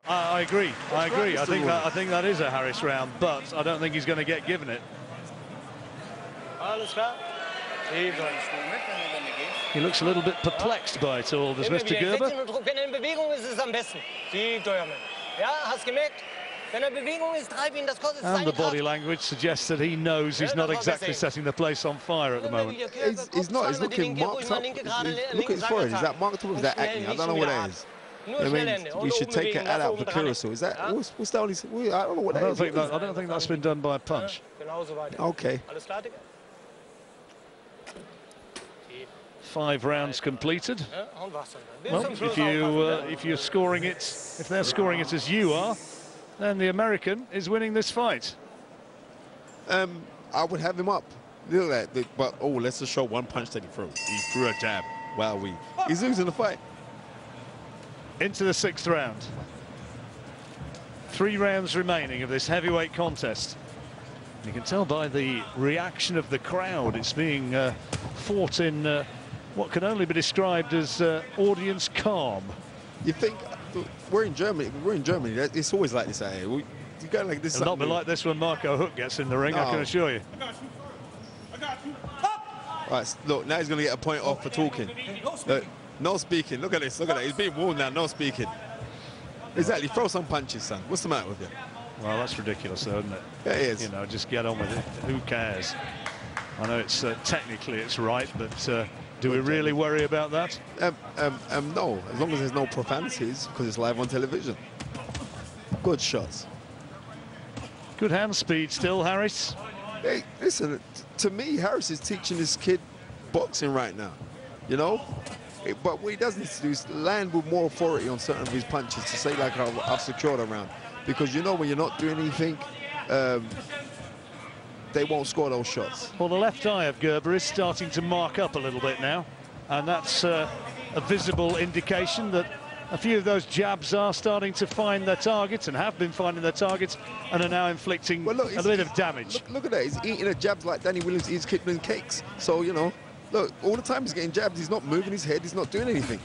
I agree. I agree. I think that is a Harris round, but I don't think he's going to get given it. He looks a little bit perplexed by it all, does Mr. Gerber? And the body language suggests that he knows he's not exactly setting the place on fire at the moment. He's not. He's looking marked up. Look at his forehead. Is that marked up or is that acne? I don't know what that is. I mean, we should take an ad out for Curacao. Is that what's that? I don't know what that is. I don't think that's been done by a punch. Okay. 5 rounds completed. Well, if you're scoring it, if they're scoring it as you are, then the American is winning this fight. I would have him up. Look at that. But oh, let's just show one punch that he threw. He threw a jab. Wow, he's losing the fight. Into the 6th round. 3 rounds remaining of this heavyweight contest. You can tell by the reaction of the crowd, it's being fought in what can only be described as audience calm. You think we're in Germany? We're in Germany. It's always like this out here. You go like this. It'll not be like this when Marco Huck gets in the ring. I can assure you. I got you. Right, look, now he's going to get a point off for talking. Look, no speaking. Look at this. Look at that. He's being warned now. No speaking. Exactly. Throw some punches, son. What's the matter with you? Well, that's ridiculous, though, isn't it? Yeah, it is. You know, just get on with it. Who cares? I know it's technically it's right, but do we really worry about that? No, as long as there's no profanities, because it's live on television. Good shots. Good hand speed still, Harris. Hey, listen, to me, Harris is teaching this kid boxing right now, you know? But what he does need to do is land with more authority on certain of his punches to say, like, I've secured a round. Because you know when you're not doing anything, they won't score those shots. Well, the left eye of Gerber is starting to mark up a little bit now, and that's a visible indication that a few of those jabs are starting to find their targets and have been finding their targets and are now inflicting a bit of damage. Look at that, he's eating the jabs like Danny Williams eats kidney cakes. So, you know, look, all the time he's getting jabbed, he's not moving his head, he's not doing anything.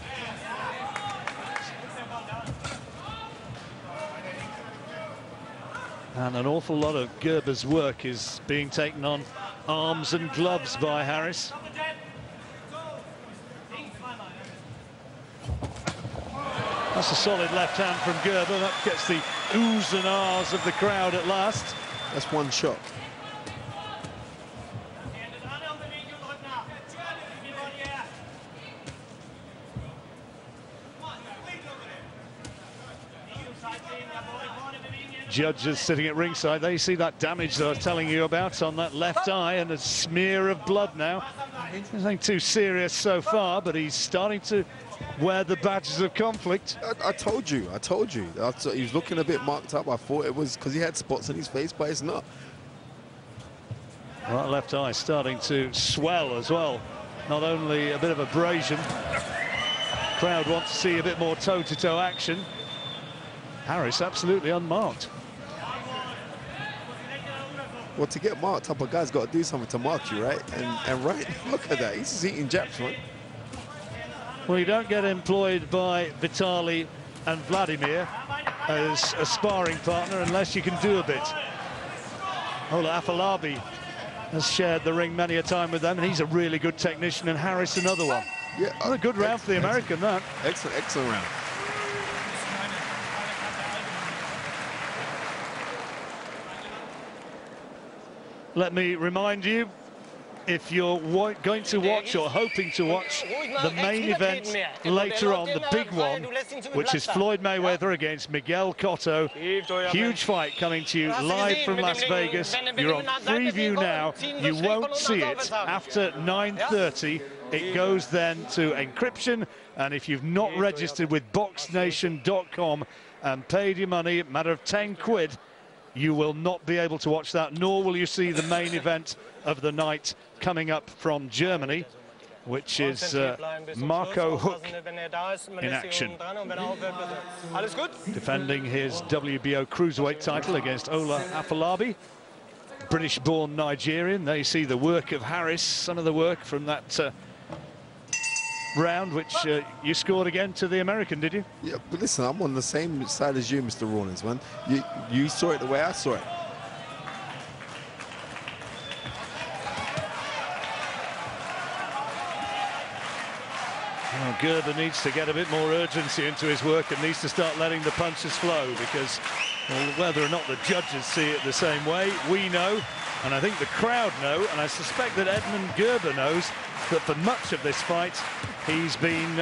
And an awful lot of Gerber's work is being taken on arms and gloves by Harris. That's a solid left hand from Gerber. That gets the oohs and ahs of the crowd at last. That's one shot. Judges sitting at ringside, they see that damage that I was telling you about on that left eye and a smear of blood now. Nothing too serious so far, but he's starting to wear the badges of conflict. I told you. He was looking a bit marked up. I thought it was because he had spots on his face, but it's not. That left eye starting to swell as well. Not only a bit of abrasion. Crowd want to see a bit more toe-to-toe action. Harris absolutely unmarked. Well, to get marked up, a guy's got to do something to mark you, right? And right, look at that. He's just eating jabs, man. Well, you don't get employed by Vitali and Vladimir as a sparring partner unless you can do a bit. Ola Afolabi has shared the ring many a time with them, and he's a really good technician, and Harris another one. Yeah, a good round for the American, that. Excellent round. Let me remind you, if you're going to watch or hoping to watch the main event later on, the big one, which is Floyd Mayweather against Miguel Cotto, huge fight coming to you live from Las Vegas. You're on Freeview now. You won't see it after 9:30. It goes then to encryption, and if you've not registered with boxnation.com and paid your money, a matter of 10 quid, you will not be able to watch that, nor will you see the main event of the night coming up from Germany, which is Marco Huck in action. Defending his WBO cruiserweight title against Ola Afolabi. British-born Nigerian. There you see the work of Harris, some of the work from that round, which you scored again to the American, did you? Yeah, but listen, I'm on the same side as you, Mr. Rawlins, man. You saw it the way I saw it. Well, Gerber needs to get a bit more urgency into his work and needs to start letting the punches flow, because well, whether or not the judges see it the same way, we know, and I think the crowd know, and I suspect that Edmund Gerber knows that for much of this fight he's been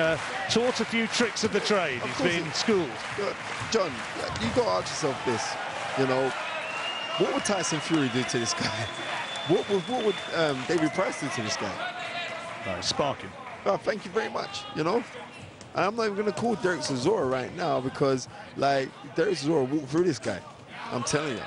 taught a few tricks of the trade. He's been schooled. John, you've got to ask yourself this, you know, what would Tyson Fury do to this guy? What would David Price do to this guy? Spark him. Oh, thank you very much, you know. I'm not even going to call Derek Chisora right now because, like, Derek Chisora walked through this guy. I'm telling you.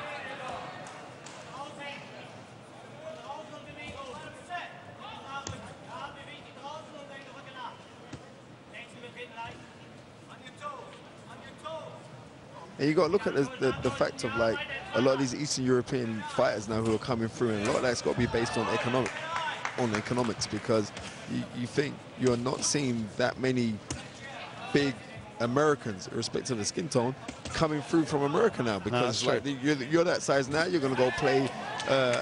And you got to look at the fact of, like, a lot of these Eastern European fighters now who are coming through, and a lot of that's got to be based on economics, because you think you're not seeing that many big Americans, irrespective of the skin tone, coming through from America now, because like you're that size now, you're going to go play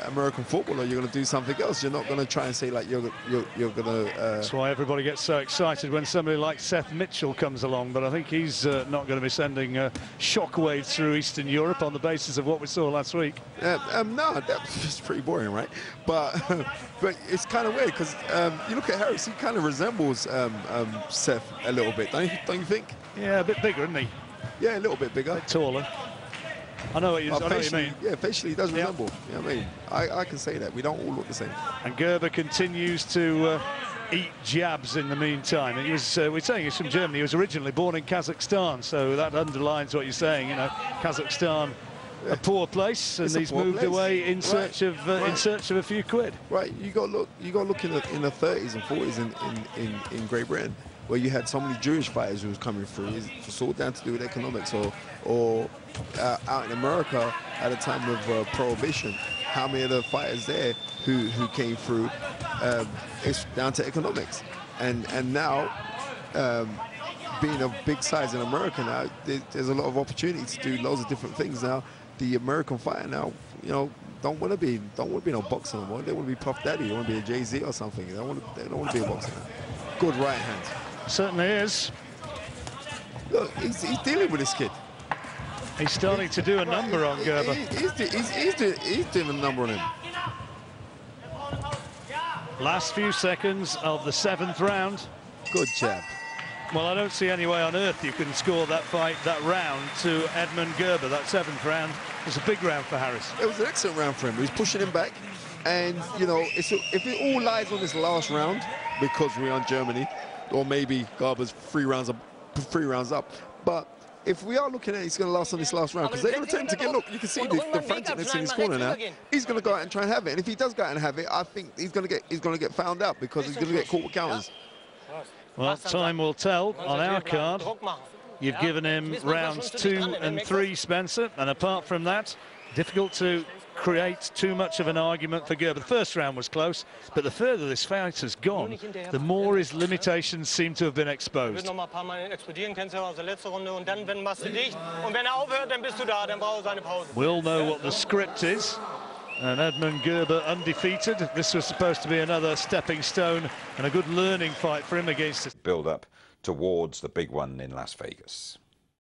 American football, or you're going to do something else. You're not going to try and say like you're going to. That's why everybody gets so excited when somebody like Seth Mitchell comes along, but I think he's not going to be sending shockwaves through Eastern Europe on the basis of what we saw last week. No, that's just pretty boring, right? But but it's kind of weird because you look at Harris, he kind of resembles Seth a little bit, don't you think? Yeah, a bit bigger, isn't he? Yeah, a little bit bigger. A bit taller. I know what you mean. Yeah, facially he does resemble. You know what I mean? I can say that. We don't all look the same. And Gerber continues to eat jabs in the meantime. He was, we're saying he's from Germany. He was originally born in Kazakhstan, so that underlines what you're saying. You know, Kazakhstan, a poor place, and he's moved away in search of a few quid. Right. You got to look in the 30s and 40s in Great Britain, where you had so many Jewish fighters who was coming through. It's all down to do with economics, or out in America at a time of Prohibition, how many of the fighters there who came through, it's down to economics. And now, being of big size in America now, there's a lot of opportunity to do loads of different things now. The American fighter now, you know, don't want to be no boxer anymore. They want to be Puff Daddy. They want to be a Jay-Z or something. They don't want to be a boxer now. Good right hand. Certainly is. Look, he's dealing with this kid. He's starting to do a number on Gerber. He's doing a number on him. Last few seconds of the 7th round. Good jab. Well, I don't see any way on earth you can score that round to Edmund Gerber. That 7th round was a big round for Harris. It was an excellent round for him. He was pushing him back. And, you know, if it all lies on this last round, because we're on Germany, or maybe Gerber's 3 rounds up. But if we are looking at it's going to last on this last round, because they're going to tend to get, look, you can see the franticness in his corner now. He's going to go out and try and have it. And if he does go out and have it, I think he's going to get found out, because he's going to get caught with counters. Well, time will tell on our card. You've given him rounds 2 and 3, Spencer, and apart from that, difficult to create too much of an argument for Gerber. The first round was close, but the further this fight has gone, the more his limitations seem to have been exposed. We'll know what the script is. And Edmund Gerber undefeated. This was supposed to be another stepping stone and a good learning fight for him against... Build up towards the big one in Las Vegas.